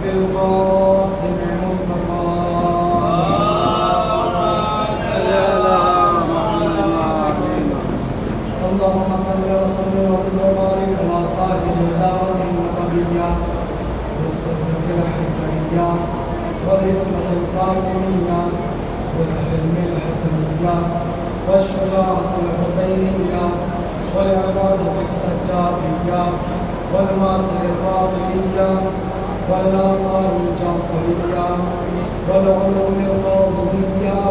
بالقاسم المصطفى اللهم صل وسلم وزد وبارك على صاحب الدعوة النبوية والصدق الحكمية والعصمة الفاطمية والحلم الحسنية والشجاعة الحسينية والعبادة السجادية والماسر الرابطية والآثار الجعفرية والعلوم القاضية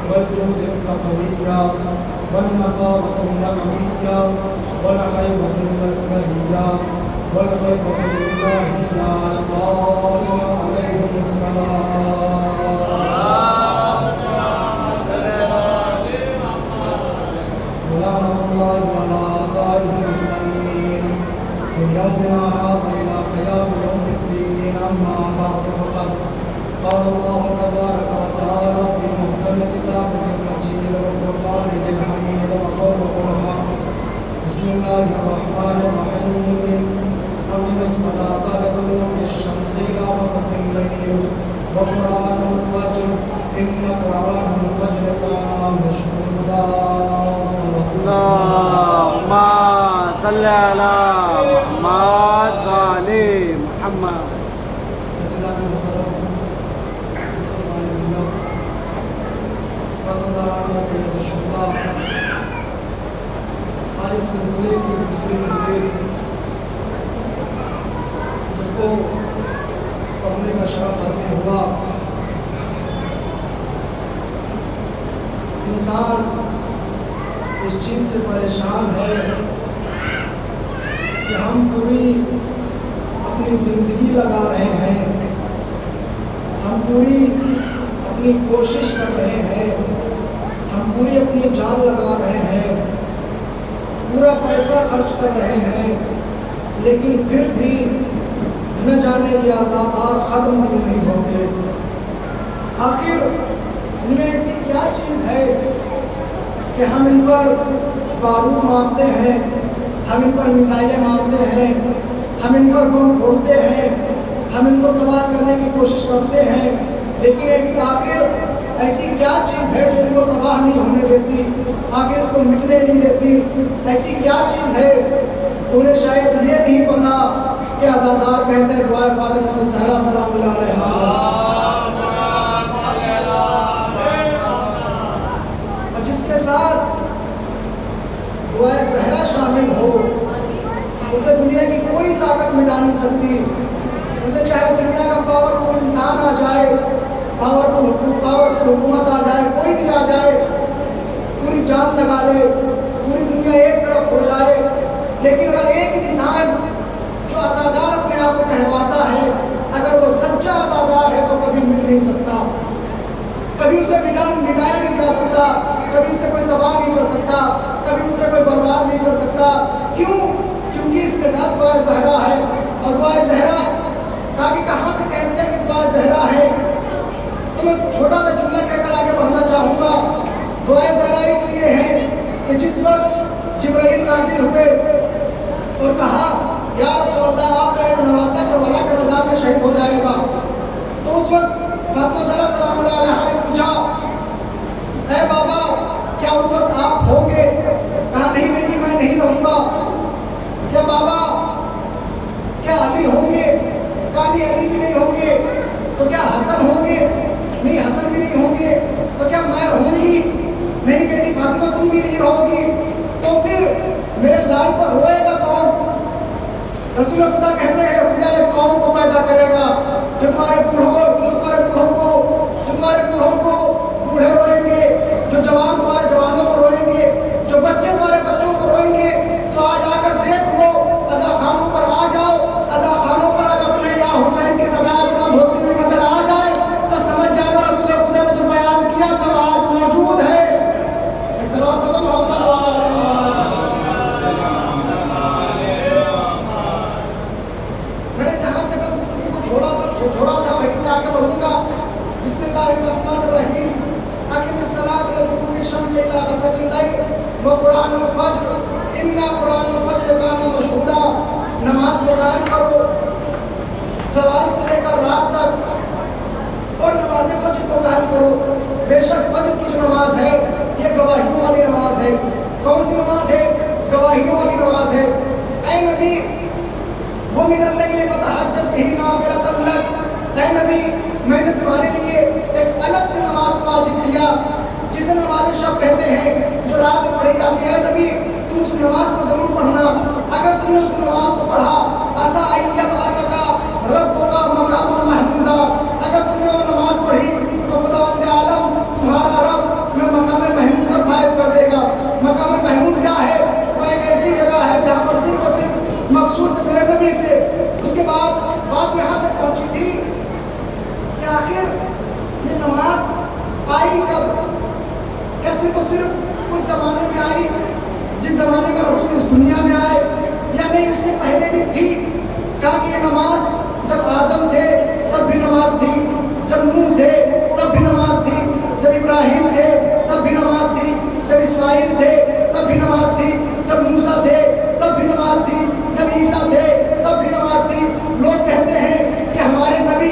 والجود التقوية والنقابة النقوية والحيبة الأسكرية والغيبة الإلهية القائمة عليهم السلام ولعنة الله على أعدائهم أجمعين من يومنا هذا إلى قيام يوم الدين. أما بعد فقد قال الله تبارك وتعالى في محكم كتابه المجيد والقرآن الحميد وقوله الحق. بسم الله الرحمن الرحيم. أقم الصلاة لدلوك الشمس إلى وسط الليل وقرآن الفجر إن قرآن الفجر كان مشهودا. اللهم صل على محمد وعلى محمد. سید الشہداء آج اس سلسلے کی دوسری مجلس جس کو پڑھنے کا شرف حاصل ہوا. انسان اس چیز سے پریشان ہے کہ ہم پوری اپنی زندگی لگا رہے ہیں, ہم پوری اپنی کوشش کر رہے ہیں, ہم پوری اپنی جان لگا رہے ہیں, پورا پیسہ خرچ کر رہے ہیں, لیکن پھر بھی نہ جانے یہ عذابات ختم کیوں نہیں ہوتے. آخر ان میں ایسی کیا چیز ہے کہ ہم ان پر بارود مارتے ہیں, ہم ان پر میزائلیں مارتے ہیں, ہم ان پر بم پھوڑتے ہیں, ہم ان کو تباہ کرنے کی کوشش کرتے ہیں, لیکن آخر ایسی کیا چیز ہے جو ان کو تباہ نہیں ہونے دیتی, آخر ان کو مٹنے نہیں دیتی؟ ایسی کیا چیز ہے؟ تو انہیں شاید یہ نہیں پتا کہ عزادار کہتے ہیں دعائے فاطمہ الزہرا سلام اللہ علیہا, اور جس کے ساتھ دعائے زہرا شامل ہو اسے دنیا کی کوئی طاقت مٹا نہیں سکتی. اسے چاہے دنیا کا پاورفل انسان آ جائے, پاورفل حکومت آ جائے, کوئی بھی آ جائے, پوری جان لگا لے, پوری دنیا ایک طرف ہو جائے, لیکن اگر ایک انسان جو عزادار اپنے آپ کو کہلواتا ہے اگر وہ سچا عزادار ہے تو کبھی مٹ نہیں سکتا, کبھی اسے مٹایا نہیں جا سکتا, کبھی اسے کوئی تباہ نہیں کر سکتا, کبھی اسے کوئی برباد نہیں کر سکتا. کیوں؟ کیونکہ اس کے ساتھ دعائے زہرا ہے. اور دعائے زہرا تاکہ کہاں سے کہہ دیا کہ دعائے زہرا ہے, تو میں چھوٹا سا جملہ کہہ کر آگے بڑھنا چاہوں گا. دعائے زہرا اس لیے ہے کہ جس وقت جبرائیل نازل ہوئے اور کہا یا رسول اللہ آپ کا ایک نواسہ کربلا کے میدان میں شہید ہو جائے گا, تو اس وقت فاطمہ الزہرا سلام اللہ علیہا نے پوچھا اے بابا کیا اس وقت آپ ہوں گے؟ کہا نہیں بیٹی میں نہیں رہوں گا. کیا بابا کیا علی ہوں گے؟ کہا نہیں علی بھی نہیں ہوں گے. تو کیا حسن ہوں گے؟ نہیں حسن بھی نہیں ہوں گے. تو کیا میں رہوں گی؟ نہیں بیٹی فاطمہ تم بھی نہیں رہو گی. تو پھر میرے لال پر روئے گا کون؟ رسول خدا کہتے ہیں خدا ایک قوم کو پیدا کرے گا جو تمہارے بوڑھوں کو بوڑھے روئیں گے, جو جوان تمہارے جوانوں کو روئیں گے, جو بچے تمہارے بچوں کو روئیں گے. تو آج آ کر دیکھ لو, ادا خانوں پر آ جاؤ, ادا خانوں پر اگر تمہیں یا حسین کی صدا اپنا ہوتی ہوئی نظر آ جائے تو سمجھ جانا رسول خدا نے جو بیان کیا تھا آج موجود ہے. میں نے جہاں سے چھوڑا تھا وہیں سے آگے بڑھوں گا. بسم اللہ الرحمن الرحیم. اقم الصلاۃ لدلوک الشمس الی غسق الليل وقرآن الفجر ان قرآن الفجر کان مشہودا. نماز کو قائم کرو شک فجر کی جو نماز ہے یہ گواہیوں والی نماز ہے. کون سی نماز ہے؟ گواہیوں والی نماز ہے. اے نبی وَمِنَ اللَّيْلِ فَتَهَجَّدْ بِهِ نَافِلَةً لَكَ، اے نبی میں نے تمہارے لیے ایک الگ سے نماز کو واجب کیا جسے نماز شب کہتے ہیں، جو رات میں پڑھی جاتی ہے. نبی تم اس نماز کو ضرور پڑھنا. اگر تم نے اس نماز کو پڑھا عَسَىٰ أَن يَبْعَثَكَ رَبُّكَ مَقَامًا مَحْمُودًا، اگر تم نے وہ نماز پڑھی تو خداوند عالم تمہارا رب تمہیں مقام محمود پر فائز کر دے گا. مقام محمود کیا ہے؟ وہ ایک ایسی جگہ ہے جہاں پر صرف اور صرف مخصوص ہے میرے نبی سے. اس کے بعد بات یہاں تک پہنچی تھی کہ آخر یہ نماز آئی کب؟ کیا صرف اور صرف اس زمانے میں آئی جس زمانے میں رسول اس دنیا میں آئے، یا نہیں اس سے پہلے بھی تھی؟ کہا کہ یہ نماز جب آدم تھے تب بھی نماز تھی، جب نوح تھے تب بھی نماز تھی، جب ابراہیم تھے تب بھی نماز تھی، جب اسماعیل تھے تب بھی نماز تھی، جب موسیٰ تھے تب بھی نماز تھی، جب عیسیٰ تھے تب بھی نماز تھی. لوگ کہتے ہیں کہ ہمارے نبی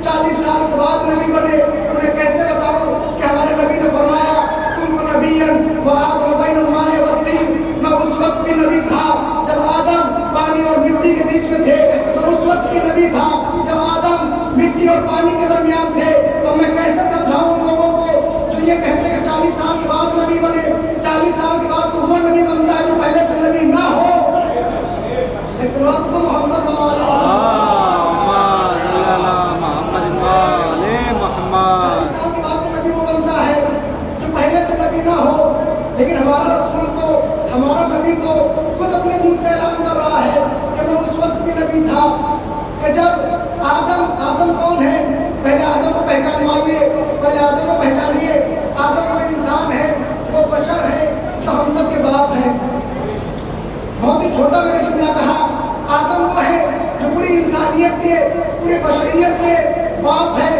40 سال کے بعد نبی بنے. انہیں کیسے بتاؤں کہ ہمارے نبی نے فرمایا تم کو نبیًا وآدم بین الماء والطین، میں اس وقت بھی نبی تھا جب آدم پانی اور مٹی کے بیچ میں تھے، میں اس وقت بھی نبی تھا جب آدم مٹی اور پانی کے درمیان تھے. اور میں کیسے سمجھاؤں لوگوں کو جو یہ کہتے ہیں کہ 40 سال کے بعد نبی بنے؟ 40 سال کے بعد تو وہ نبی بنتا ہے جو پہلے سے نبی نہ ہو. اس وقت تو محمد لیکن ہمارا رسول تو ہمارا نبی تو خود اپنے منہ سے اعلان کر رہا ہے کہ میں اس وقت بھی نبی تھا. کہ جب آدم کون ہے؟ پہلے آدم کو پہچانوائیے، پہلے آدم کو پہچانیے. آدم وہ انسان ہے، وہ بشر ہے جو ہم سب کے باپ ہیں. بہت ہی چھوٹا میں نے جملہ کہا. آدم وہ ہے جو پوری انسانیت کے، پوری بشریت کے باپ ہے.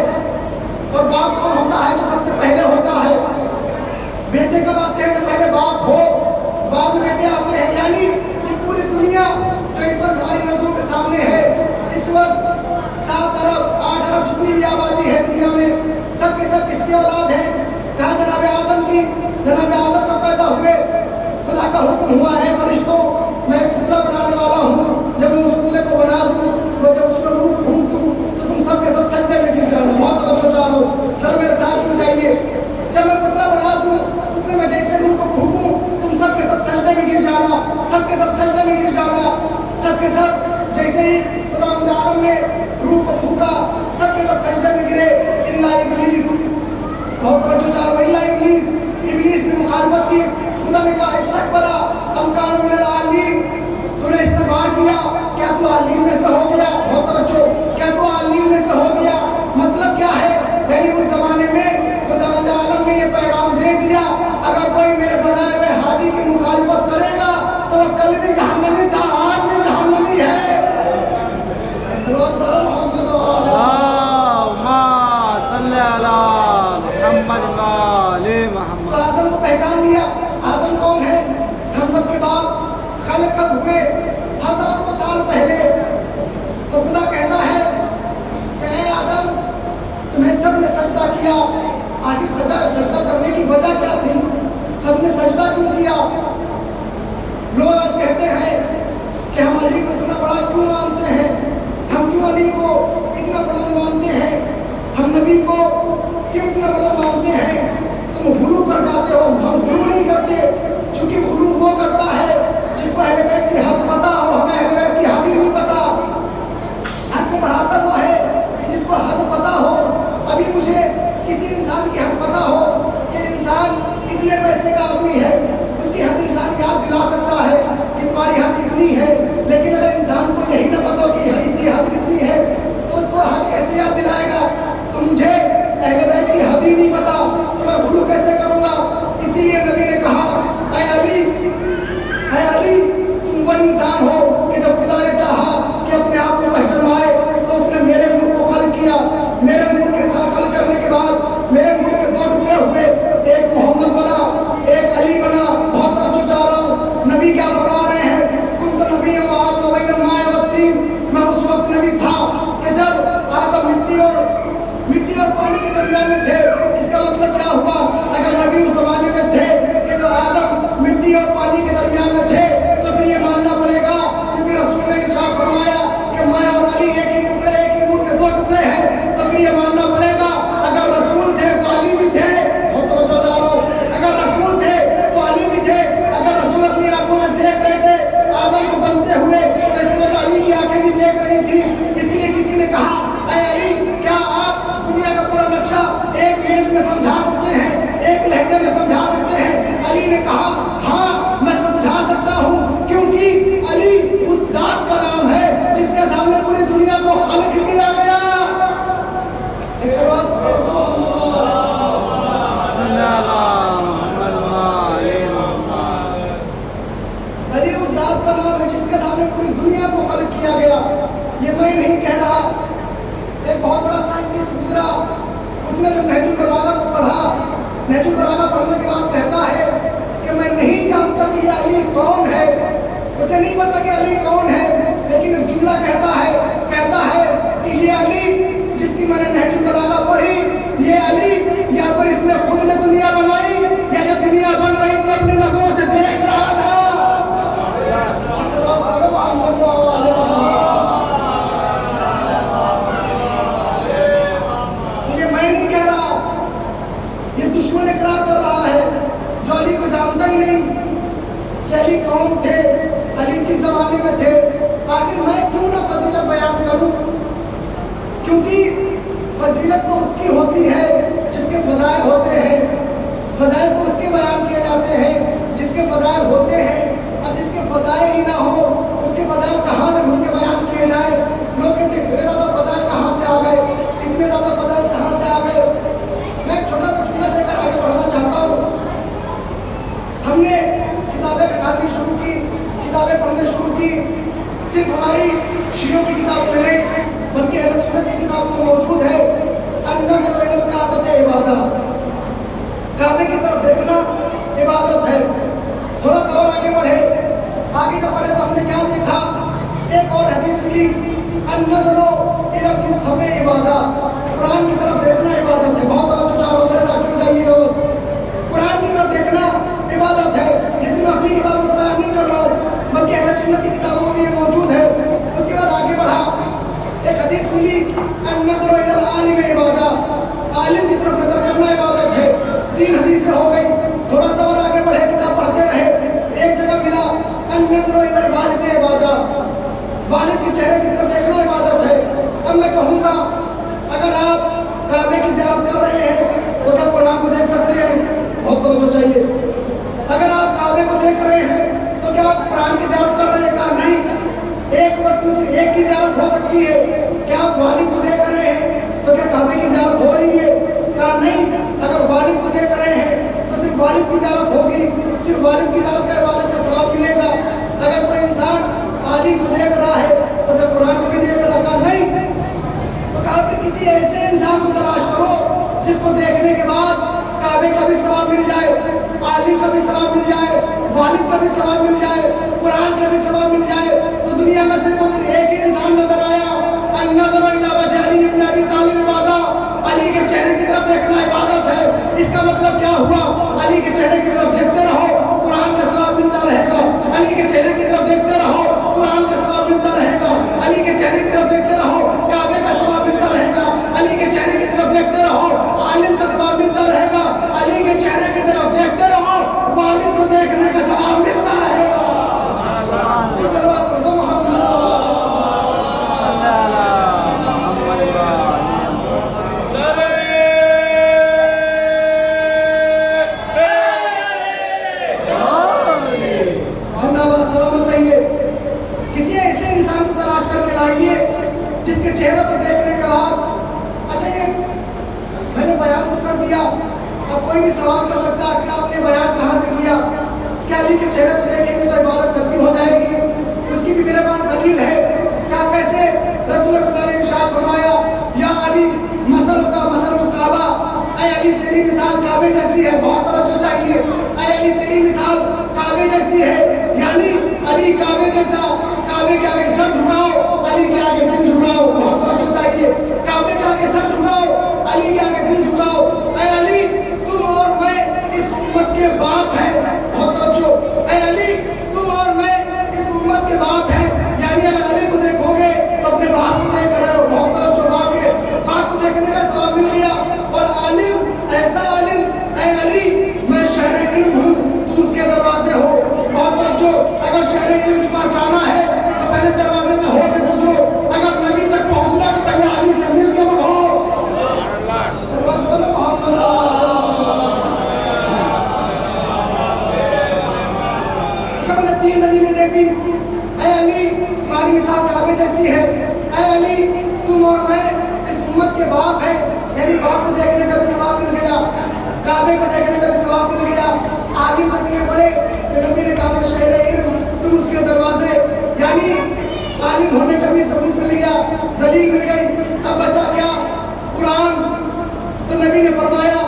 اور باپ کون ہوتا ہے؟ جو سب سے پہلے ہوتا ہے. بیٹے کب آتے ہیں؟ تو پہلے باپ ہو، بعد میں بیٹے آتے ہیں. یعنی یہ پوری دنیا جو اس وقت ہماری نظروں کے سامنے ہے، اس وقت 7 ارب 8 ارب جتنی بھی آبادی ہے دنیا میں، سب کے سب کس کی اولاد ہیں؟ کہا جناب آدم کی. جناب آدم کب پیدا ہوئے؟ خدا کا حکم ہوا ہے فرشتوں میں ایک پتلا بنانے والا ہوں، جب میں اس پتلے کو بنا دوں تو جب اس میں روح پھونک دوں تو تم سب کے سب سجدے میں گر جانا. بہت توجہ چاہو، ذرا میرے ساتھ جڑ جائیے. جب میں پتلا بنا دوں پتلے میں جیسے روح کو پھونکوں تم سب کے سب سجدے میں گر جانا، سب کے سب سجدے میں گر جانا. سب کے سب جیسے ہی خدا عالم نے روح کو پھونکا سب کے سب سجدے میں گرے الا ابلیس. بہت توجہ چاہو، الا ابلیس. ابلیس نے مخالفت کی. خدا نے کہا استکبر ام کان من العالین، تو نے استکبار کیا، کیا تو عالین میں سے ہو گیا؟ بہت توجہ، کیا تو عالین میں سے ہو گیا؟ مطلب کیا ہے؟ یعنی اس زمانے میں خدا عالم نے یہ پیغام دے دیا اگر کوئی میرے بنائے ہوئے ہادی کی مخالفت کرے گا تو وہ کل بھی جہنمی تھا، آج بھی جہنمی ہے. سلوات پڑھو محمد تو آدم کو پہچان لیا. آدم کون ہے؟ ہم سب کے باپ. خلق کب ہوئے؟ ہزاروں سال پہلے. تو خدا کہتا ہے کہ اے آدم تمہیں سب نے سجدہ کیا. آخر سجدہ کرنے کی وجہ کیا تھی؟ سب نے سجدہ کیوں کیا؟ لوگ آج کہتے ہیں کہ ہم علی کو اتنا بڑا کیوں مانتے ہیں، ہم کیوں علی کو اتنا بڑا مانتے ہیں، ہم نبی کو کیوں اتنا بڑا مانتے ہیں؟ تم غلو کر جاتے ہو. ہم غلو نہیں کرتے، کیونکہ غلو وہ کرتا ہے جس کو اہل بیت کی حد پتہ ہو. ہمیں اہل بیت کی حد ہی نہیں پتہ. حد سے بڑھاتا وہ ہے کہ جس کو حد پتہ ہو. ابھی مجھے کسی انسان کی حد پتہ ہو کہ انسان اتنے پیسے کا آدمی ہے، اس کی حد انسان یاد دلا سکتا ہے کہ تمہاری حد اتنی ہے. لیکن اگر انسان کو یہی نہ پتہ ہو کہ اس کی حد کتنی ہے تو اس کو حد کیسے یاد دلائے گا؟ تو مجھے اہل بیت کی حد ہی نہیں پتہ تو میں غلو کیسے کروں گا؟ اسی لیے نبی نے کہا اے علی تم وہ انسان کہہ رہا. ایک بہت بڑا سائنٹسٹ گزرا, اس نے جب نہج البلاغہ کو پڑھا, نہج البلاغہ پڑھنے کے بعد کہتا ہے کہ میں نہیں جانتا کہ یہ علی کون ہے. اسے نہیں پتا کہ علی کون ہے, لیکن ایک جملہ کہتا ہے کہ یہ علی جس کی میں نے نہج البلاغہ پڑھی, یہ علی یا تو اس نے خود نے دنیا بنائی یا جب دنیا بن رہی تھی اپنی نظروں سے دیکھ رہا تھا. یہ میں نہیں کہہ رہا, یہ دشمن اقرار کر رہا ہے جو علی کو جانتا ہی نہیں کہ علی کون تھے, علی کس زمانے میں تھے. آخر میں کیوں نہ فضیلت بیان کروں, کیونکہ فضیلت تو اس کی ہوتی ہے جس کے فضائل ہوتے ہیں. فضائل تو اس کے بیان کیے جاتے ہیں جس کے فضائل ہوتے ہیں, اور جس کے فضائل ہی نہ ہو اس کے فضائل کہاں سے ڈھونڈ کے بیان کیے جائیں. لوگ کہتے ہیں اتنے زیادہ فضائل کہاں سے آ گئے, اتنے زیادہ فضائل کہاں سے آ گئے. میں ایک چھوٹا سا جملہ دے کر آگے بڑھنا چاہتا ہوں. ہم نے کتابیں نکالنی شروع کی, کتابیں پڑھنے شروع کی. صرف ہماری شیعوں کی کتابوں میں نہیں بلکہ اہل سنت کی کتابوں میں موجود ہے النظر الی الکعبۃ عبادہ, کعبے کی طرف دیکھنا عبادت ہے. تھوڑا سا اور آگے بڑھے, آگے جب بڑھے تو ہم نے کیا دیکھا, ایک اور حدیث ملی النظر الی المصحف عبادہ, قرآن کی طرف دیکھنا عبادت ہے. بہت توجہ چاہو, میرے ساتھ کیوں جائیے گا, بس قرآن کی طرف دیکھنا عبادت ہے. جس میں اپنی کتابوں سے بیان نہیں کر رہا ہوں بلکہ اہل سنت کی کتابوں میں یہ موجود ہے. اس کے بعد آگے بڑھا, ایک حدیث ملی النظر الی العالم عبادہ, عالم کی طرف نظر کرنا عبادت ہے. 3 حدیثیں ہو گئی. تھوڑا سا اور آگے بڑھے, کتاب پڑھتے رہے. ایک جگہ ملا النظر الی الوالد عبادہ, والد کے چہرے کی طرف دیکھنا عبادت ہے. اب میں کہوں گا اگر آپ کعبے کی زیارت کر رہے ہیں تو کیا قرآن کو دیکھ سکتے ہیں؟ بہت توجہ چاہیے. اگر آپ کعبے کو دیکھ رہے ہیں تو کیا آپ قرآن کی زیارت کر رہے ہیں؟ کہا نہیں. ایک وقت میں سے ایک کی زیارت ہو سکتی ہے. کیا آپ والد کو دیکھ رہے ہیں تو کیا کعبے کی زیارت ہو رہی ہے؟ کہا نہیں. اگر والد کو دیکھ رہے ہیں تو صرف والد کی زیارت ہوگی, صرف والد کی زیارت کا عبادت کا ثواب ملے گا. اگر کوئی انسان عالم کو دیکھ رہا ہے تو کیا قرآن کو بھی دیکھ رہا؟ کہا نہیں. تو کہا کہ کسی ایسے انسان کو تلاش کرو جس کو دیکھنے کے بعد کعبے کا بھی ثواب مل جائے, عالم کا بھی ثواب مل جائے, والد کا بھی ثواب مل جائے, قرآن کا بھی ثواب مل جائے. تو دنیا میں صرف اور صرف ایک ہی انسان نظر آیا, النظر الی وجہ علی بن ابی طالب عبادہ, علی کے چہرے کی طرف دیکھنا عبادت ہے. اس کا مطلب کیا ہوا؟ علی کے چہرے کی طرف دیکھتے رہو, قرآن کا ثواب ملتا رہے گا. علی کے چہرے کی طرف دیکھتے رہو, قرآن کا ثواب ملتا رہے گا. علی کے چہرے کی طرف دیکھتے رہو, کعبے کا ثواب ملتا رہے گا. علی کے چہرے کی طرف دیکھتے رہو, عالم کا ثواب ملتا رہے گا. علی کے چہرے کی طرف دیکھتے رہو, والد کو دیکھنے کا ثواب ملتا رہے گا. جس کے چہرے کو دیکھنے کے بعد, اچھا یہ میں نے بیان تو کر دیا, اب کوئی بھی سوال کر سکتا ہے کہ آپ نے بیان کہاں سے کیا؟ کیا علی کے چہرے کو دیکھیں گے تو عبادت سب کی ہو جائے گی؟ اس کی بھی میرے پاس دلیل ہے. کیا کیسے رسول خدا نے ارشاد فرمایا یا علی مثل کا مثل کعبہ, اے علی تیری مثال کعبے جیسی ہے. بہت توجہ چاہیے, اے علی تیری مثال کعبے جیسی ہے, یعنی علی کعبے جیسا. کعبے کے آگے سر جھکاؤ, علی کے آگے دل جھکاؤ. بہت توجہ چاہیے, کعبے کے آگے سر جھکاؤ, علی کے آگے دل جھکاؤ. اے علی تم اور میں اس امت کے باپ ہیں. بہت توجہ, اے علی تم اور میں اس امت کے باپ ہیں. یعنی اگر علی کو دیکھو گے تو اپنے باپ کو دیکھ رہے ہو. بہت توجہ, باپ کو دیکھنے کا ثواب مل گیا. اور عالم ایسا عالم, اے علی میں شہر علم ہوں, تم اس کے دروازے ہو. بہت توجہ, اگر شہر علم کے پاس جانا ہے تو پہلے دروازے سے ہو کے گزرو. اگر نبی تک پہنچنا تو پہلے علی سے مل کے بڑھو. اچھا, میں نے 3 دلیلیں دیکھی. اے علی تمہاری مثال کعبے جیسی ہے. اے علی تم اور میں اس امت کے باپ ہیں, یعنی باپ کو دیکھنے کا بھی ثواب مل گیا, کعبے کو دیکھنے کا بھی ثواب مل گیا. آگے اتنے بڑے کہ نبی نے کہا میں شہر علم, تم اس کے دروازے, یعنی عالم ہونے کا بھی ثبوت مل گیا. دلیل مل گئی، اب بچا کیا؟ قرآن۔ تو نبی نے فرمایا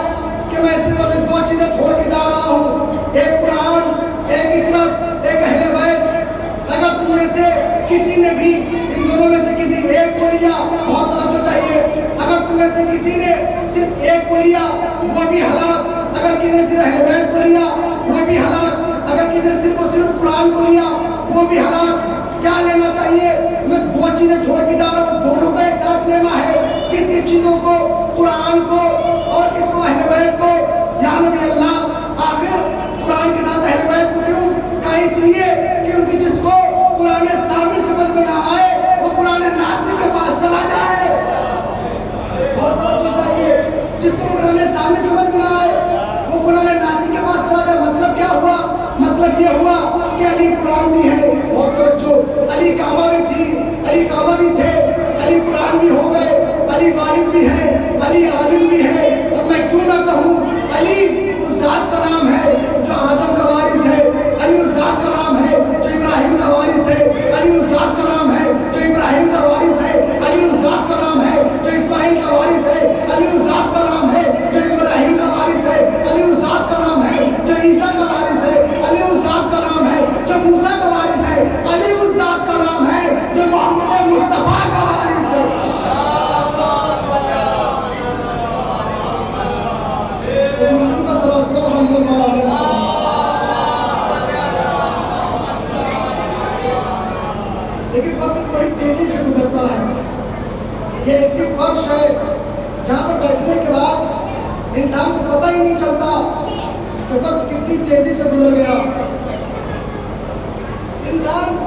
کہ میں صرف دو چیزیں چھوڑ کے جا رہا ہوں، ایک قرآن، ایک عطرت، ایک اہل بیت۔ اگر تم میں سے کسی نے بھی ان دونوں میں سے کسی ایک کو لیا، بہت توجہ چاہیے، اگر تم میں سے کسی نے صرف ایک کو لیا وہ بھی ہلاک، اگر کسی نے صرف اہل بیت کو لیا وہ بھی ہلاک، اگر کسی نے صرف اور صرف قرآن کو لیا وہ بھی ہلاک۔ کیا لینا چاہیے؟ میں دو چیزیں چھوڑ کے جا رہا ہوں، دونوں کو ایک ساتھ لینا ہے۔ کس کی چیزوں کو؟ قرآن کو، اور کس کو؟ اہل بیت کو۔ یا نبی اللہ، آخر قرآن کے ساتھ اہل بیت کو کیوں کہا؟ اس لیے کیونکہ جس کو قرآن سامنے سمجھ میں نہ آئے وہ قرآن ناطق کے پاس چلا جائے۔ بہت توجہ چاہیے، جس کو قرآن سامنے سمجھ میں نہ آئے وہ قرآن ناطق کے پاس چلا جائے۔ مطلب کیا ہوا؟ مطلب یہ ہوا کہ علی قرآن بھی ہے، بہت توجہ، علی کعبہ بھی تھی، علی کعبہ بھی تھے، علی قرآن بھی ہو گئے، علی والد بھی ہے، علی عالم بھی ہے، اور میں کیوں نہ کہوں علی اس ذات کا نام ہے جو آدم کا وارث ہے، علی اس ذات کا نام ہے جو ابراہیم کا وارث ہے، علی اس ذات کا نام ہے جو ابراہیم کا وارث ہے، علی اس ذات کا نام ہے جو اسماعیل کا وارث ہے، علی اس ذات کا نام ہے جو ابراہیم کا وارث ہے، علی اس ذات کا نام ہے جو عیسیٰ کا وارث ہے، علی اس ذات کا نام ہے جو موسیٰ کا وارث ہے، علی اس ذات کا نام ہے جو محمد مصطفیٰ کا وارث ہے۔ لیکن وقت بڑی تیزی سے گزرتا ہے، یہ ایسی فرش ہے جہاں پر بیٹھنے کے بعد انسان کو پتہ ہی نہیں چلتا کہ وقت کتنی تیزی سے گزر گیا۔ انسان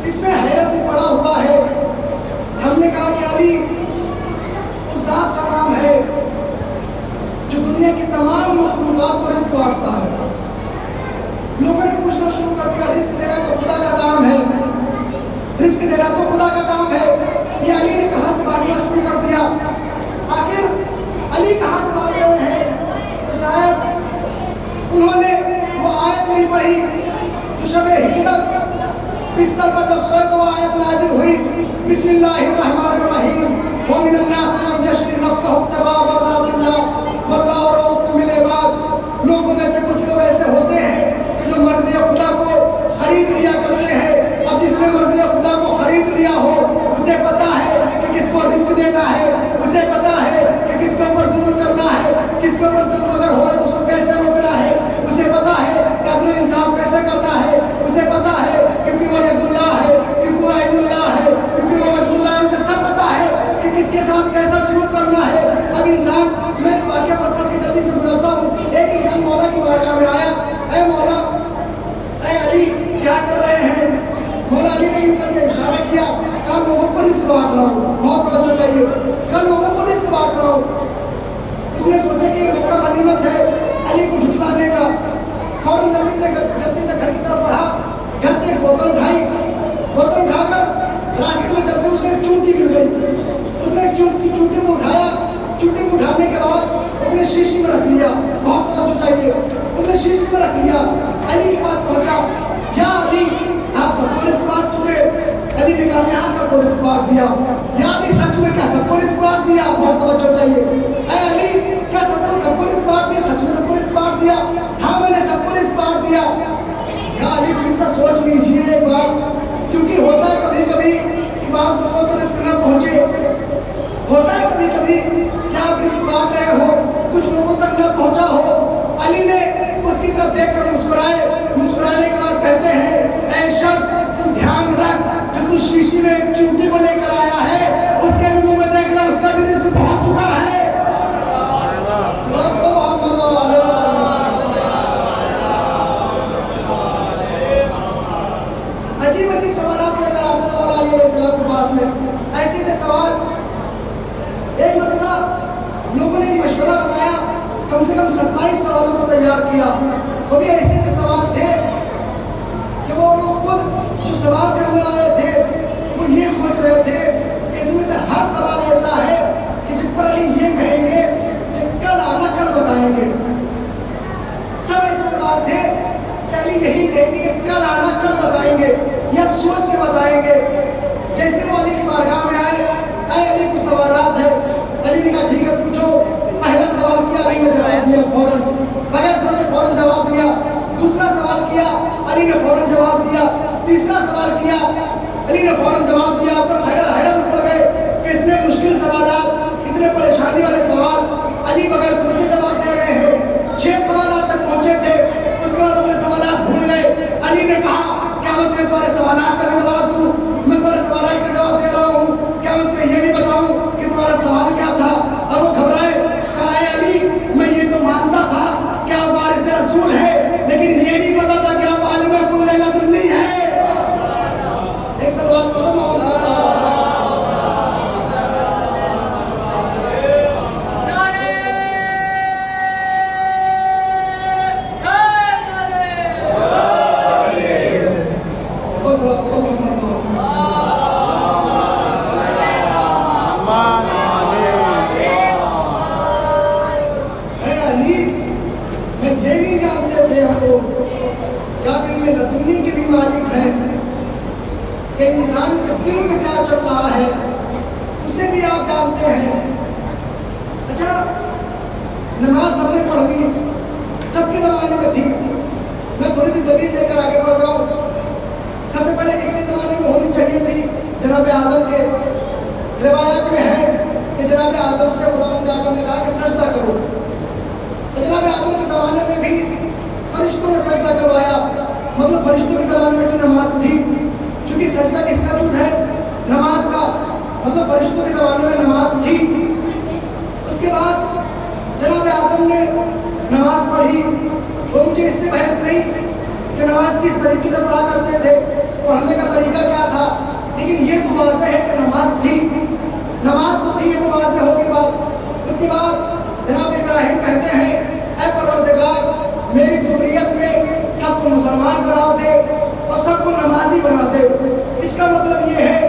اس میں حیرت میں پڑا ہوا ہے۔ ہم نے کہا کہ علی اس ذات کا نام ہے جو دنیا کی تمام مخلوقات کو رزق بانٹتا ہے۔ لوگوں نے پوچھنا شروع کر دیا، رزق دینا تو خدا کا کام ہے، رزق دینا تو خدا کا کام ہے، یہ علی نے کہاں سے بانٹنا شروع کر دیا؟ آخر علی کہاں سے بانٹ رہے ہیں؟ تو شاید انہوں نے وہ آیت نہیں پڑھی جو شب ہجرت بستر پر جب سوئے تو وہ آیت نازل ہوئی، بسم اللہ الرحمن الرحیم، وَمِنَ النَّاسِ مَن يَشْرِي نَفْسَهُ ابْتِغَاءَ مَرْضَاتِ اللَّهِ وَاللَّهُ رَءُوفٌ بِالْعِبَادِ۔ لوگوں میں سے کچھ لوگ ایسے ہوتے ہیں کہ جو مرضی خدا کو خرید لیا کرتے ہیں۔ اب جس نے مرضی خدا کو خرید لیا ہو اسے پتا ہے کہ کس کو رزق دینا ہے، اسے پتا ہے کہ کس کے اوپر ظلم کرنا ہے، کس کے اوپر ظلم اگر ہو تو اس کو کیسے روکنا ہے، اسے پتا ہے کہ عدل و انصاف کیسے کرنا ہے، اسے پتا ہے کیونکہ وہ ید اللہ ہے، کیونکہ وہ عید اللہ ہے، کیونکہ وہ وجہ اللہ ہے، اسے سب پتا ہے کہ کس کے ساتھ کیسا سلوک کرنا ہے۔ اب انسان، میں واقعہ پڑھ کے جلدی سے گزرتا ہوں، ایک انسان مولا کی بارگاہ میں آیا، اے مولا، اے علی کیا کر رہے ہیں؟ مولا علی نے یوں کر کے اشارہ کیا، کہا لوگوں کو رزق بانٹ رہا ہوں، بہت توجہ چاہیے، کہا لوگوں کو رزق بانٹ رہا ہوں۔ اس نے سوچا کہ یہ موقع غنیمت ہے علی کو جھٹلانے کا، فوراً جلدی سے گھر کی طرف بڑھا، گھر سے ایک بوتل اٹھائی، بوتل اٹھا کر راستے میں چلتے اس کو ایک چونٹی مل گئی، اس نے چونٹی کو اٹھایا، چونٹی کو اٹھانے کے بعد اس نے شیشی میں رکھ لیا، بہت توجہ چاہیے، اس نے شیشی میں رکھ لیا، علی کے پاس پہنچا، یا علی آپ سب کو رزق بانٹ چکے؟ علی نے کہا یہاں سب کو رزق بانٹ دیا۔ یا علی سچ میں کیا سب کو رزق بانٹ دیا؟ بہت توجہ چاہیے، اے علی کیا سب کو رزق بانٹ دیا؟ سچ میں سب کو رزق بانٹ دیا؟ ہاں میں نے سب کو رزق بانٹ دیا۔ یا علی تھوڑی سا سوچ لیجیے ایک بات، کیونکہ ہوتا ہے کبھی کبھی کہ بعض لوگوں کو رزق نہ پہنچے، ہوتا ہے کبھی کبھی کہ آپ رزق بانٹ رہے ہو کچھ لوگوں تک نہ پہنچا ہو۔ علی نے اس کی طرف دیکھ کر مسکرائے، مسکرانے کے بعد کہتے ہیں اے شخص تو دھیان رکھ جو تو شیشی میں ایک چونٹی کو لے کر آیا ہے اس کے بھی منہ میں دیکھ لو، اس کا بھی رزق پہنچ چکا ہے۔ عجیب عجیب سوالات لے کر آتے ہیں علی علیہ السلام کے پاس میں، ایسے تھے سوال۔ ایک مرتبہ لوگوں نے مشورہ بنایا، کم سے کم 27 سوالوں کو تیار کیا، وہ بھی ایسے کے سوال تھے کہ وہ لوگ خود جو سوال کرنے آئے تھے وہ یہ سوچ رہے تھے کہ اس میں سے ہر سوال ایسا ہے کہ جس پر علی یہ کہیں گے کہ کل آنا کل بتائیں گے۔ سب ایسے سوال تھے کہ علی یہی کہیں گے کہ کل آنا کل بتائیں گے یا سوچ کے بتائیں گے۔ جیسے وہ علی علی نے فوراً جواب دیا. تیسرا سوال کیا, علی نے فوراً جواب دیا. آپ سب حیرت میں پڑ گئے کہ اتنے مشکل سوالات, اتنے پریشانی والے سوال علی بغیر سوچے جواب دے رہے ہیں. 6 سوالات تک پہنچے تھے, اس کے بعد اپنے سوالات بھول گئے. علی نے کہا کیا میں تمہارے سوالات کا جواب دوں؟ میں تمہارے سوالات کا جواب دے رہا ہوں, کیا میں تمہیں یہ بھی بتاؤں کہ تمہارا سوال کیا تھا؟ اور وہ گھبرائے. کہا اے علی, میں یہ تو مانتا تھا کہ آپ وارث رسول ہے, لیکن یہ نہیں پتا تھا کہ آپ عالم کل لدنی ہے. ایک سوال کرو کہ انسان کے دل میں کیا چل رہا ہے اسے بھی آپ جانتے ہیں. اچھا, نماز سب نے پڑھ لی, سب کے زمانے میں تھی. میں تھوڑی سی دلیل دے کر آگے بڑھ رہا ہوں. سب سے پہلے کس کے زمانے میں ہونی چاہیے تھی؟ جناب آدم کے. روایت میں ہے کہ جناب آدم سے خداوند عالم نے کہا کہ سجدہ کرو. جناب آدم کے زمانے میں بھی فرشتوں نے سجدہ کروایا. مطلب فرشتوں کے زمانے میں بھی نماز تھی, کیونکہ سجدہ کس کا جز ہے؟ نماز کا. مطلب فرشتوں کے زمانے میں نماز تھی. اس کے بعد جناب آدم نے نماز پڑھی. وہ مجھے اس سے بحث نہیں کہ نماز کس طریقے سے پڑھا کرتے تھے, پڑھنے کا طریقہ کیا تھا, لیکن یہ تو واضح ہے کہ نماز تھی. نماز تو تھی, یہ تو واضح ہوگی بات. اس کے بعد جناب ابراہیم کہتے ہیں اے پروردگار, میری ذریت میں سب کو مسلمان کرا دے اور سب کو نمازی بنا دے. اس کا مطلب یہ ہے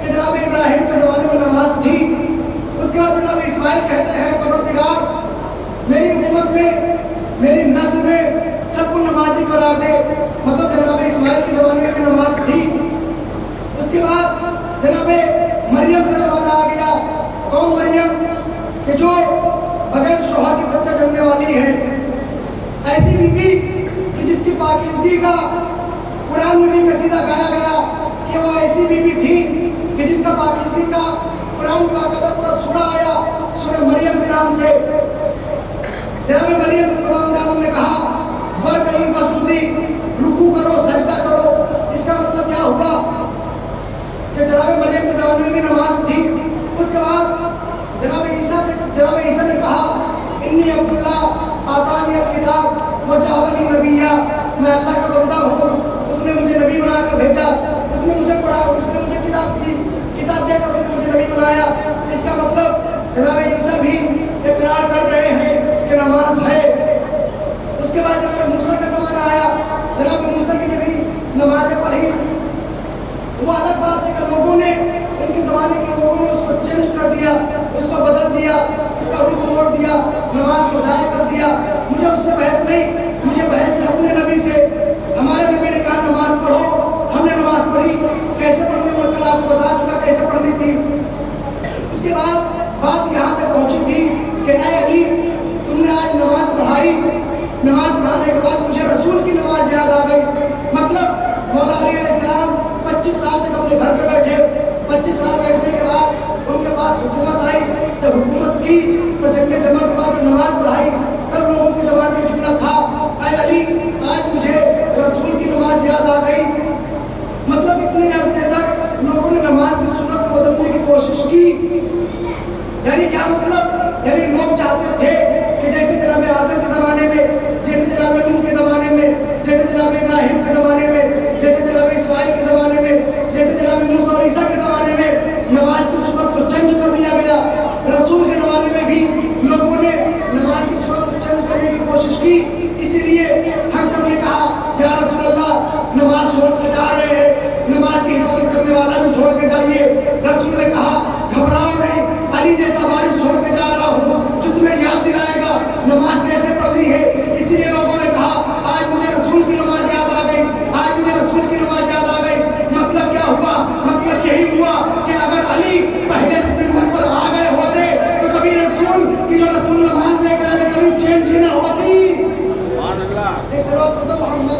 کہ جناب ابراہیم کے زمانے میں نماز تھی. اس کے بعد جناب اسماعیل کہتے ہیں پروردگار, میری امت میں, میری نسل میں سب کو نمازی قرار دے. مطلب جناب اسماعیل کے زمانے میں بھی نماز تھی. اس کے بعد جناب مریم کا زمانہ آ گیا. کون مریم؟ کہ جو بغیر شوہر کی بچہ جننے والی ہے. ایسی بیوی کہ جس کی پاکیزگی کا قرآن میں بھی قصیدہ گایا گیا کہ وہ ایسی بیوی تھی کہ جن کا پاکیزگی کا قرآن میں باقاعدہ پورا سورہ آیا, سورہ مریم کے نام سے. جناب مریم کو خداوند عالم نے کہا وَرْكَعِي وَاسْجُدِي, رکوع کرو, سجدہ کرو. اس کا مطلب کیا ہوا کہ جناب مریم کے زمانے میں بھی نماز تھی. اس کے بعد جناب عیسیٰ نے کہا انی عبداللہ آتانی الکتاب وجعلنی نبیّا, میں اللہ کا بندہ ہوں, اس نے مجھے نبی بنا کر بھیجا, اس نے مجھے پڑھا, اس نے مجھے کتاب دی, کتاب دے کر مجھے نبی بنایا. اس کا مطلب جناب عیسیٰ بھی اقرار کر رہے ہیں کہ نماز ہے. اس کے بعد جناب موسیٰ کا زمانہ آیا. جناب موسیٰ کی نبی نمازیں پڑھی. وہ الگ بات ہے کہ لوگوں نے, ان کے زمانے کے لوگوں نے اس کو چینج کر دیا, اس کو بدل دیا, اس کا رخ موڑ دیا, نماز کو ضائع کر دیا. مجھے اس سے بحث نہیں, مجھے بحث ہے اپنے نبی سے. ہمارے نبی نے کہا نماز پڑھو, ہم نے نماز پڑھی. کیسے پڑھنی, وہ کل آپ کو بتا چکا کیسے پڑھنی تھی. اس کے بعد بات یہاں تک پہنچی تھی کہ اے علی, تم نے آج نماز پڑھائی. نماز پڑھانے کے بعد مجھے رسول کی نماز یاد آ گئی. مطلب مولا علی علیہ السلام 25 سال تک اپنے گھر پہ بیٹھے. 25 سال بیٹھنے کے بعد ان کے پاس حکومت آئی. جب حکومت کی تو جنگ جمل کے بعد جب نماز پڑھائی تب لوگوں کی زبان میں جملہ تھا اے علی, آج مجھے رسول کی نماز یاد آ گئی. مطلب اتنے عرصے تک لوگوں نے نماز کی صورت کو بدلنے کی کوشش کی. یعنی کیا مطلب؟ یعنی لوگ چاہتے تھے کہ جیسے جناب آدم کے زمانے میں, جیسے جناب نوح کے زمانے میں, جیسے جناب ابراہیم کے زمانے میں, جیسے جناب اسماعیل کے زمانے میں, جیسے جناب موسیٰ اور عیسیٰ کے زمانے میں نماز کی صورت کو چینج کر دیا گیا, رسول کے زمانے میں بھی لوگوں نے نماز کی صورت کو چینج کرنے کی کوشش کی. اسی لیے ہم سب نے کہا یا رسول اللہ, نماز چھوڑ کر جا رہے ہیں, نماز کی حفاظت کرنے والا بھی چھوڑ کے جائیے. رسول نے کہا گھبراؤ نہیں, علی جیسا وارث چھوڑ کے جا رہا ہوں جو تمہیں یاد دلائے گا نماز کیسے پڑھنی ہے. اسی لیے لوگوں نے کہا آج مجھے رسول کی نماز یاد آ گئی, آج مجھے رسول کی نماز یاد آ گئی. مطلب کیا ہوا؟ مطلب یہی ہوا کہ اگر علی پہلے سے ممبر پر آ گئے ہوتے تو کبھی رسول کی جو رسول نماز لے کر آئے کبھی چینج ہی نہ ہوتی. ایک سلوات پڑھو محمد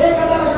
1000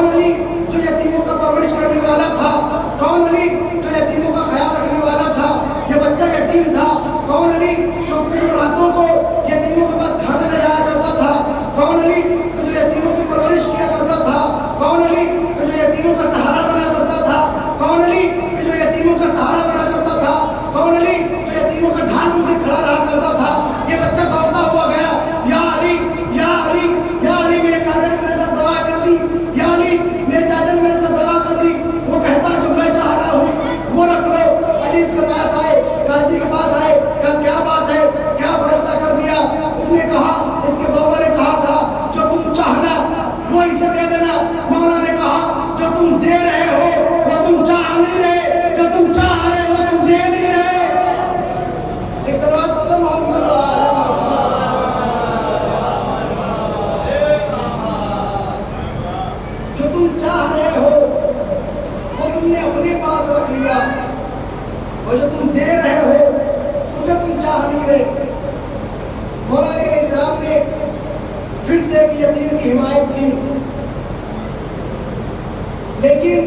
کون علی جو یتیموں کا پرورش کرنے والا تھا؟ کون علی جو یتیموں کا خیال رکھنے والا تھا؟ یہ بچہ یتیم تھا. کون علی جو اپنی راتوں کو یتیموں کے پاس کھانا لے جایا کرتا تھا؟ کون علی جو یتیموں کی پرورش کیا کرتا تھا؟ کون علی جو یتیموں کا سہارا بنا کرتا تھا؟ کون علی جو یتیموں کا سہارا بنا کرتا تھا؟ کون علی جو یتیموں کا ڈھال بن کے کھڑا رہا کرتا تھا؟ یہ بچہ دوڑتا ہوا گیا، یا علی یا علی یا علی، میرے چاچا نے میرے ساتھ دعا کر دی، یا علی میرے چاچا نے میرے ساتھ دعا کر دی. وہ کہتا جو میں چاہ رہا ہوں وہ رکھ لو. علی اس کے پاس آئے، قاضی کے پاس آئے، کہا کیا بات ہے، کیا فیصلہ کر دیا؟ اس نے کہا، اس کے بابا نے کہا تھا جو تم چاہنا وہ اسے دے دینا. مولا نے کہا جو تم دے رہے ہو وہ تم چاہ نہیں رہے، جو تم چاہ رہے ہو وہ تم دے نہیں رہے. ایک سلوات پڑھو محمد جو تم چاہ رہے ہو وہ تم نے اپنے پاس رکھ لیا، اور جو تم دے رہے ہو اسے تم چاہ نہیں رہے. مولا علیہ السلام نے پھر سے ایک یتیم کی حمایت کی، لیکن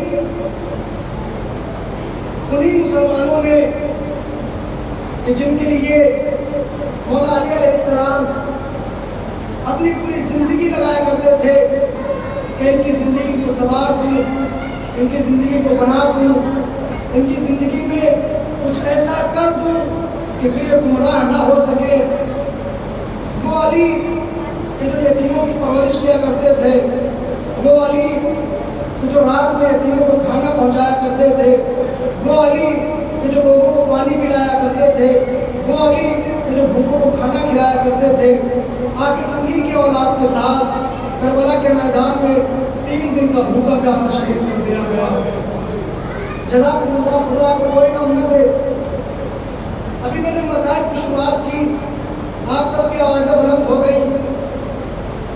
انہی مسلمانوں نے کہ جن کے لیے مولا علی علیہ السلام اپنی پوری زندگی لگایا کرتے تھے کہ ان کی زندگی کو سنوار دوں، ان کی زندگی کو بنا دوں، ان کی زندگی میں کچھ ایسا کر دوں کہ پھر یہ گمراہ نہ ہو سکے. وہ علی کہ جو یتیموں کی پرورش کیا کرتے تھے، وہ علی کہ جو رات میں یتیموں کو کھانا پہنچایا کرتے تھے، وہ علی کہ جو لوگوں کو پانی پلایا کرتے تھے، وہ علی کہ جو بھوکوں کو کھانا کھلایا کرتے تھے، آخر انہی کی اولاد کے ساتھ کربلا کے میدان میں 3 دن کا بھوکا پیاسا شہید کر دیا گیا. جناب اللہ خدا کو کوئی نہ نہ دے. ابھی میں نے مسائل کی شروعات کی، آپ سب کی آوازیں بلند ہو گئی.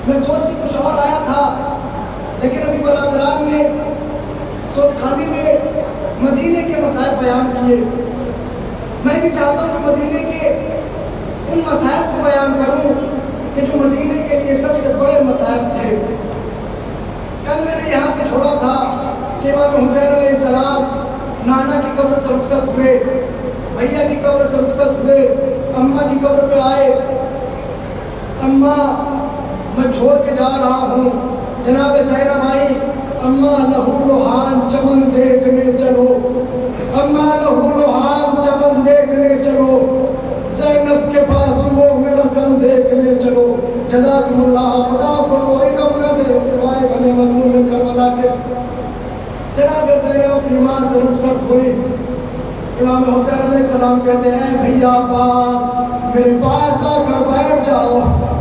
میں سوچ کے کچھ اور آیا تھا، لیکن ابھی برادران نے سوچ خانی میں مدینے کے مسائل بیان کیے. میں بھی چاہتا ہوں کہ مدینے کے ان مسائل کو بیان کروں کہ جو مدینے کے لیے سب سے بڑے مسائل تھے. کل میں نے یہاں پہ چھوڑا تھا کہ امام حسین علیہ السلام نانا کی قبر سے رخصت ہوئے، بھیا کی قبر سے رخصت ہوئے، اماں کی قبر پہ آئے. اماں میں چھوڑ کے جا رہا ہوں، جناب زینب آئی، اماں لہو لوہان چمن دیکھنے چلو، اماں لہو لوہان چمن دیکھنے چلو، زینب کے پاس وہ میرا سن دیکھنے چلو. جزاکم اللہ، خدا کو کوئی غم نہ دے سوائے غم مظلوم کربلا کے. جناب زینب اپنی ماں سے رخصت ہوئی. امام حسین علیہ السلام کہتے ہیں بھیا عباس میرے پاس آ کر بیٹھ جاؤ،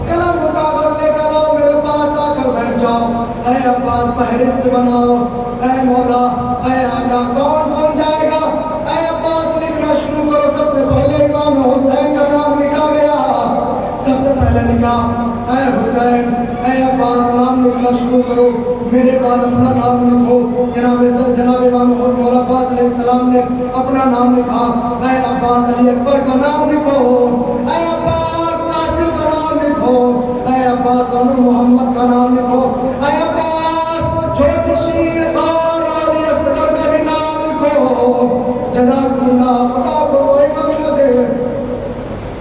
قلم کاغذ لے کر آؤ، میرے پاس آ کر بیٹھ جاؤ. اے عباس فہرست بناؤ، اے مولا، اے آقا کون کون جائے گا؟ اے عباس لکھنا شروع کرو. سب سے پہلے امام حسین کا نام لکھا گیا، سب سے پہلے لکھا اے حسین، اے عباس نام لکھنا شروع کرو. میرے بعد اپنا نام لکھو. جناب امام مولا عباس علیہ السلام نے اپنا نام لکھا. اے عباس علی اکبر کا نام لکھو، اے عباس قاسم کا نام لکھو، اے عباس عمر محمد کا نام لکھو، اے عباس چھوٹے شیر خان علی اصغر کا بھی نام لکھو. جناب اللہ خدا کو کوئی غم نہ دے.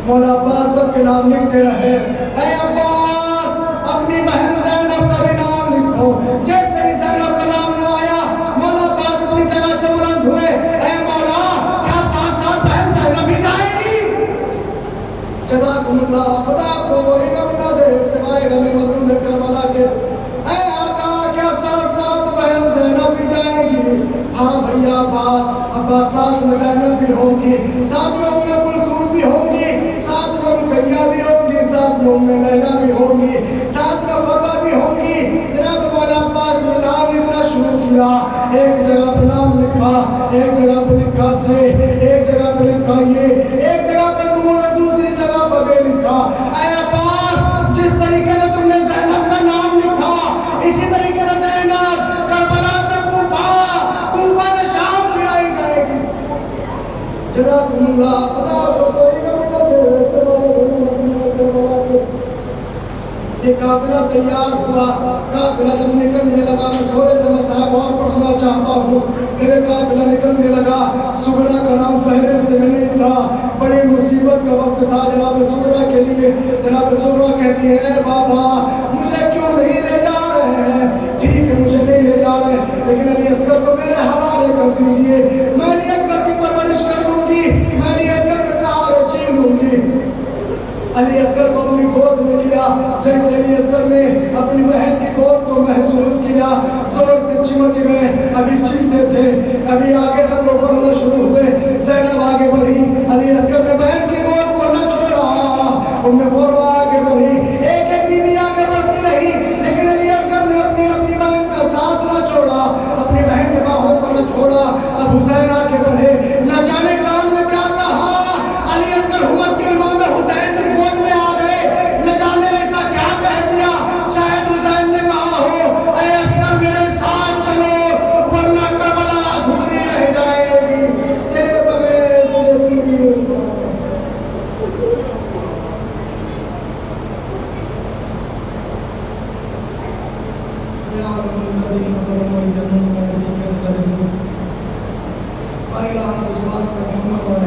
مولا عباس سب کے نام لکھتے رہے. اے عباس اپنی بہن زینب کا بھی نام لکھو. جیسے ہی زینب کا نام لو آیا، مولا عباس اپنی جگہ سے بلند ہوئے. اے مولا کیا ساتھ ساتھ بہن زینب بھی جائے گی؟ جزاکم اللہ، خدا کو کوئی غم نہ دے سوائے غم مظلوم کربلا کے. اے آقا کیا ساتھ ساتھ بہن زینب بھی جائے گی؟ ہاں بھیا عباس ساتھ میں زینب بھی ہوگی، ساتھ میں ام کلثوم بھی ہوگی، ساتھ میں رقیہ بھی ہوگی، ساتھ میں ام لیلا بھی ہوگی، ساتھ میں فروا بھی ہوگی. جناب مولا عباس نے نام لکھنا شروع کیا. ایک جگہ پہ نام لکھا، ایک جگہ پہ لکھا سے، ایک جگہ پہ لکھا یہ، ایک جگہ پہ نور، دوسری جگہ پہ بے لکھا. اے عباس جس طریقے سے تم نے زینب کا نام لکھا، اسی طریقے سے زینب کربلا سے کوفہ سے شام پھرائی جائے گی. جزاکم اللہ، خدا کو کوئی غم نہ دے سوائے یہ قافلہ تیار ہوا. قافلہ جب نکلنے لگا, میں تھوڑے سے مسائل اور پڑھنا چاہتا ہوں. میرے قافلہ نکلنے لگا. سغرا کا نام فہرست میں نہیں تھا. بڑی مصیبت کا وقت تھا جناب سغرا کے لیے. جناب سغرا کہتی ہے اے بابا مجھے کیوں نہیں لے جا رہے ہیں؟ ٹھیک ہے مجھے نہیں لے جا رہے, لیکن علی اصغر کو میرے حوالے کر دیجئے. میں علی اصغر کی پرورش کر دوں گی, میں علی اصغر کے سہارے چین لوں گی. علی اصغر کو اپنی گود میں لیا. جیسے علی اصغر نے اپنی بہن کی گود کو محسوس کیا, زور سے چمٹ گئے. ابھی چمٹے تھے, ابھی آگے سب لوگ بڑھنا شروع ہوئے. زینب آگے بڑھی, علی اصغر نے بہن کی